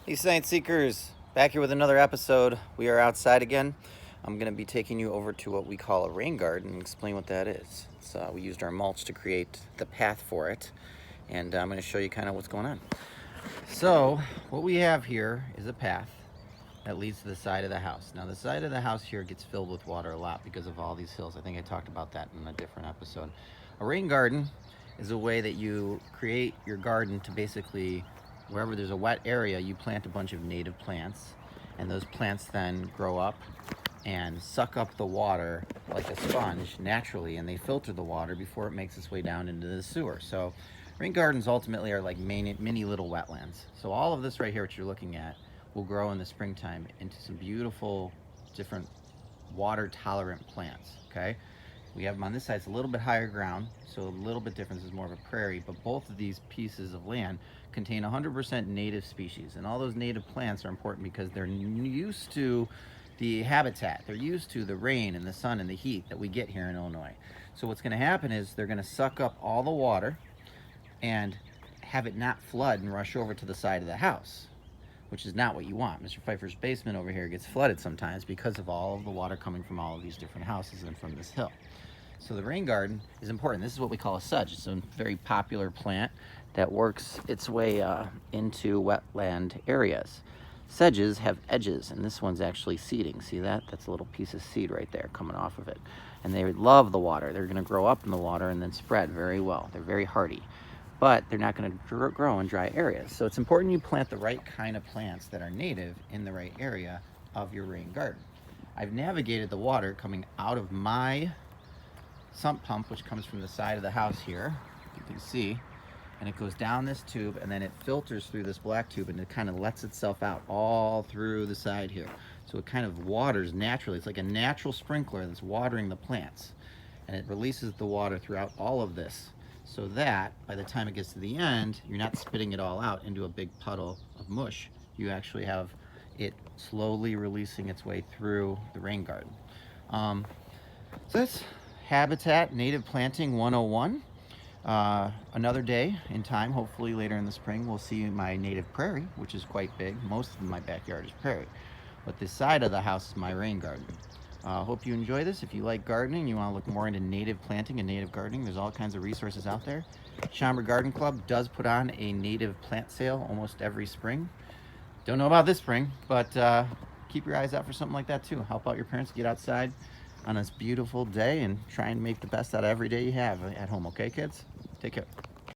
Hey, Science Seekers, back here with another episode. We are outside again. I'm going to be taking you over to what we call a rain garden and explain what that is. We used our mulch to create the path for it, and I'm going to show you kind of what's going on. So, what we have here is a path that leads to the side of the house. Now, the side of the house here gets filled with water a lot because of all these hills. I think I talked about that in a different episode. A rain garden is a way that you create your garden to basically, wherever there's a wet area, you plant a bunch of native plants, and those plants then grow up and suck up the water like a sponge naturally, and they filter the water before it makes its way down into the sewer. So rain gardens ultimately are like mini little wetlands. So all of this right here, what you're looking at, will grow in the springtime into some beautiful different water tolerant plants. Okay, we have them on this side. It's a little bit higher ground, so a little bit different. This is more of a prairie, but both of these pieces of land contain 100% native species, and all those native plants are important because they're used to the habitat. They're used to the rain and the sun and the heat that we get here in Illinois. So what's going to happen is they're going to suck up all the water and have it not flood and rush over to the side of the house, which is not what you want. Mr. Pfeiffer's basement over here gets flooded sometimes because of all of the water coming from all of these different houses and from this hill. So the rain garden is important. This is what we call a sedge. It's a very popular plant that works its way into wetland areas. Sedges have edges, and this one's actually seeding. See that? That's a little piece of seed right there coming off of it. And they love the water. They're going to grow up in the water and then spread very well. They're very hardy, but they're not going to grow in dry areas. So it's important you plant the right kind of plants that are native in the right area of your rain garden. I've navigated the water coming out of my sump pump, which comes from the side of the house here, you can see, and it goes down this tube, and then it filters through this black tube, and it kind of lets itself out all through the side here. So it kind of waters naturally. It's like a natural sprinkler that's watering the plants, and it releases the water throughout all of this, so that by the time it gets to the end, you're not spitting it all out into a big puddle of mush. You actually have it slowly releasing its way through the rain garden. So that's Habitat Native Planting 101. Another day in time, hopefully later in the spring, we'll see my native prairie, which is quite big. Most of my backyard is prairie, but this side of the house is my rain garden. Hope you enjoy this. If you like gardening, you want to look more into native planting and native gardening, there's all kinds of resources out there. Schaumburg Garden Club does put on a native plant sale almost every spring. Don't know about this spring, but keep your eyes out for something like that too. Help out your parents, get outside on this beautiful day and try and make the best out of every day you have at home. Okay, kids? Take care.